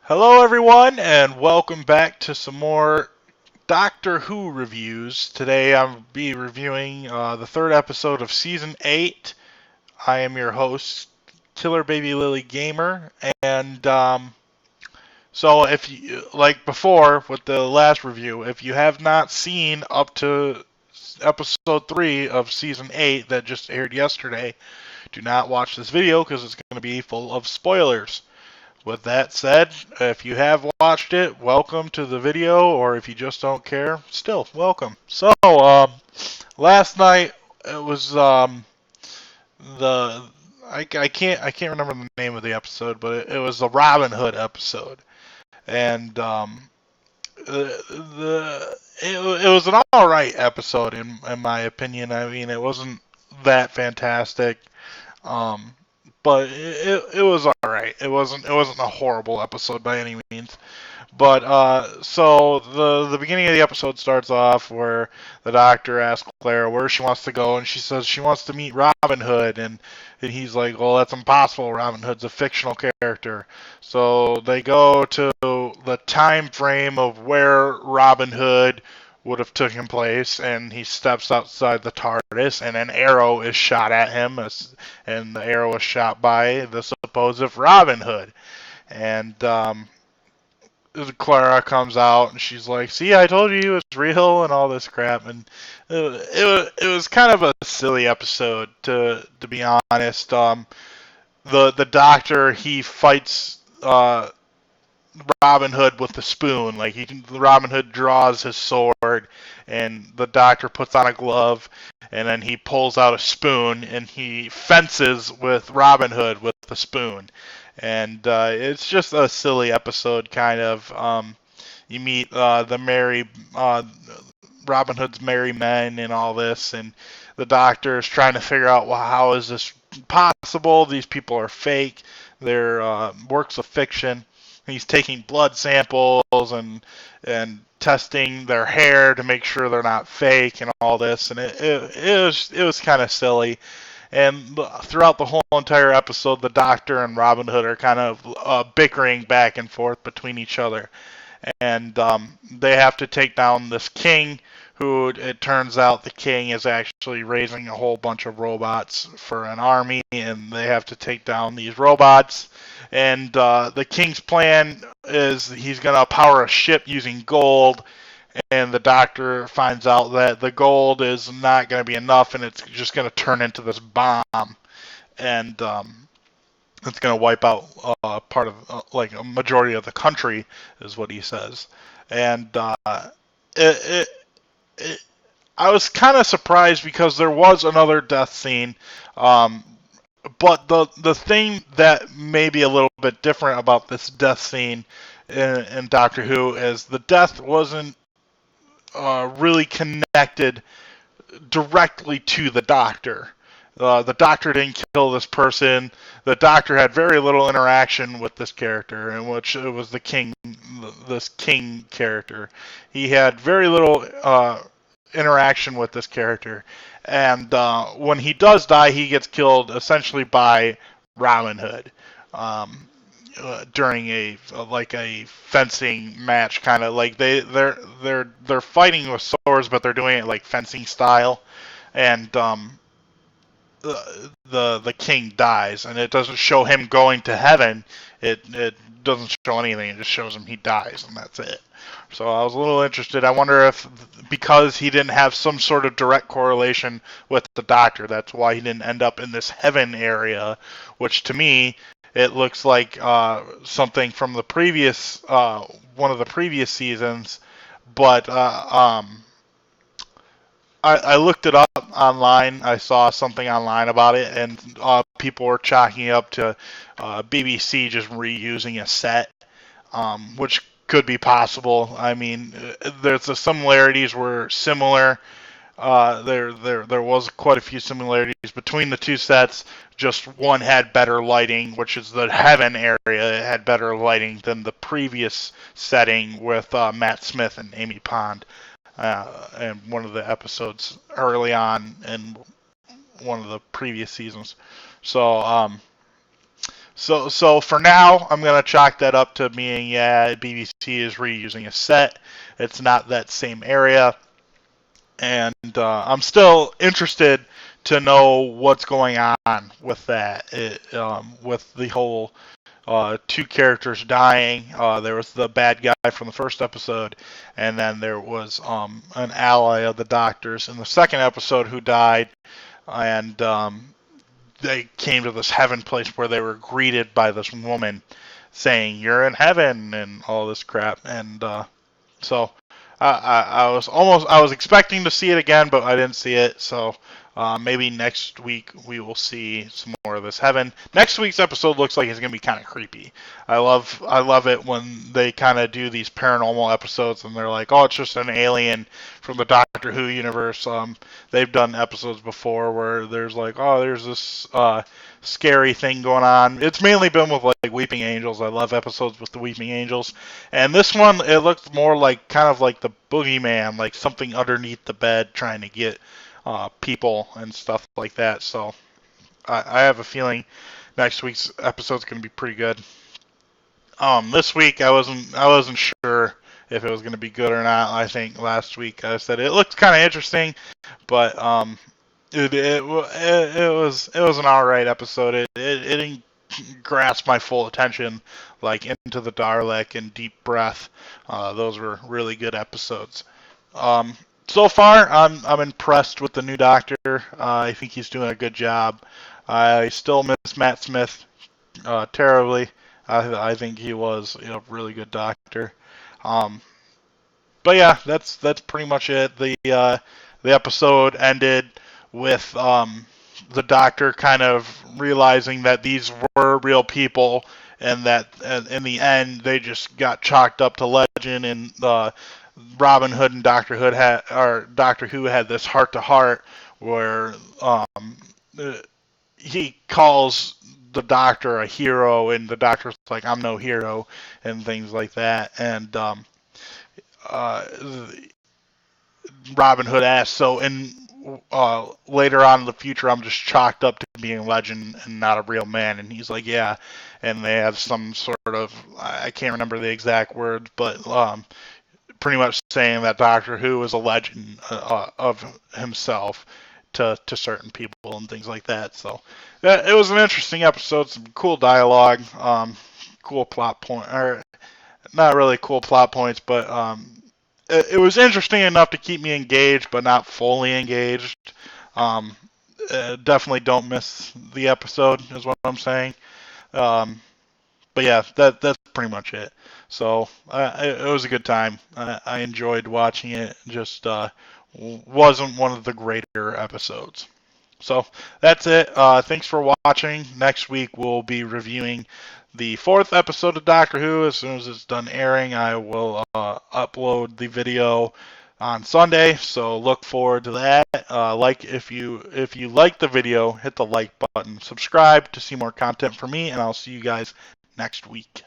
Hello, everyone, and welcome back to some more Doctor Who reviews. Today I'll be reviewing the third episode of Season 8. I am your host, Killer Baby Lily Gamer, and so if you, like before with the last review, if you have not seen up to episode 3 of Season 8 that just aired yesterday, do not watch this video because it's going to be full of spoilers. With that said, if you have watched it, welcome to the video, or if you just don't care, still welcome. So, last night it was the I can't remember the name of the episode, but it was the Robin Hood episode, and it was an all right episode in my opinion. I mean, it wasn't that fantastic. Um, but it was all right. It wasn't a horrible episode by any means. But so the beginning of the episode starts off where the doctor asks Clara where she wants to go, and she says she wants to meet Robin Hood, and he's like, well, that's impossible. Robin Hood's a fictional character. So they go to the time frame of where Robin Hood would have taken place, and he steps outside the TARDIS, and an arrow is shot at him, and the arrow is shot by the supposed Robin Hood. And Clara comes out and she's like, "See, I told you he was real," and all this crap. And it was kind of a silly episode to be honest. The doctor, he fights Robin Hood with the spoon. Like Robin Hood draws his sword, and the doctor puts on a glove, and then he pulls out a spoon and he fences with Robin Hood with the spoon. And it's just a silly episode, kind of. You meet the merry Robin Hood's merry men and all this, and the doctor is trying to figure out, well, how is this possible? These people are fake. They're works of fiction. He's taking blood samples and testing their hair to make sure they're not fake and all this, and it was kind of silly. And throughout the whole entire episode, the Doctor and Robin Hood are kind of bickering back and forth between each other, and they have to take down this king. Who it turns out the king is actually raising a whole bunch of robots for an army, and they have to take down these robots. And the king's plan is he's going to power a ship using gold, and the doctor finds out that the gold is not going to be enough, and it's just going to turn into this bomb, and it's going to wipe out part of like a majority of the country, is what he says. And it, it I was kind of surprised because there was another death scene, um, but the thing that may be a little bit different about this death scene in Doctor Who is the death wasn't really connected directly to the Doctor. The Doctor didn't kill this person. The Doctor had very little interaction with this character, in which it was the King, this King character. He had very little interaction with this character, and when he does die, he gets killed essentially by Robin Hood. During a fencing match, kind of like they're fighting with swords, but they're doing it like fencing style, and the king dies, and it doesn't show him going to heaven. It doesn't show anything. It just shows him he dies, and that's it. So I was a little interested. I wonder if because he didn't have some sort of direct correlation with the Doctor, that's why he didn't end up in this heaven area, which to me it looks like something from the previous one of the previous seasons, but I looked it up online. I saw something online about it, and people were chalking it up to BBC just reusing a set, which could be possible. I mean, the similarities were similar. There was quite a few similarities between the two sets. Just one had better lighting, which is the Heaven area. It had better lighting than the previous setting with Matt Smith and Amy Pond. And one of the episodes early on in one of the previous seasons. So, So for now, I'm gonna chalk that up to being, yeah, BBC is reusing a set. It's not that same area, and I'm still interested to know what's going on with that. With the whole two characters dying. There was the bad guy from the first episode, and then there was an ally of the Doctor's in the second episode who died, and they came to this heaven place where they were greeted by this woman saying, "You're in heaven," and all this crap. And so I was expecting to see it again, but I didn't see it. So maybe next week we will see some more of this heaven. Next week's episode looks like it's gonna be kind of creepy. I love it when they kind of do these paranormal episodes and they're like, oh, it's just an alien from the Doctor Who universe. They've done episodes before where there's like, oh, there's this scary thing going on. It's mainly been with like Weeping Angels. I love episodes with the Weeping Angels. And this one, it looks more like kind of like the boogeyman, like something underneath the bed trying to get people and stuff like that. So I have a feeling next week's episode's going to be pretty good. This week I wasn't sure if it was going to be good or not. I think last week I said it looks kind of interesting, but it was an alright episode. It didn't grasp my full attention like Into the Dalek and Deep Breath. Those were really good episodes. Um, so far, I'm impressed with the new Doctor. I think he's doing a good job. I still miss Matt Smith terribly. I think he was a really good Doctor. Um, but yeah, that's pretty much it. The episode ended with the Doctor kind of realizing that these were real people, and that in the end they just got chalked up to legend. And Robin Hood and Doctor Who had this heart to heart where uh, he calls the Doctor a hero, and the Doctor's like, I'm no hero, and things like that. And uh, Robin Hood asks, so in later on in the future, I'm just chalked up to being a legend and not a real man. And he's like, yeah. And they have some sort of, I can't remember the exact words, but pretty much saying that Doctor Who is a legend of himself to certain people and things like that. So it was an interesting episode, some cool dialogue, cool plot point, or not really cool plot points, but it was interesting enough to keep me engaged, but not fully engaged. Um, Definitely don't miss the episode, is what I'm saying. Um, but yeah, that's pretty much it. So it was a good time. I enjoyed watching it. Just wasn't one of the greater episodes. So that's it. Thanks for watching. Next week we'll be reviewing the fourth episode of Doctor Who. As soon as it's done airing, I will upload the video on Sunday. So look forward to that. Like if you like the video, hit the like button. Subscribe to see more content from me, and I'll see you guys next week.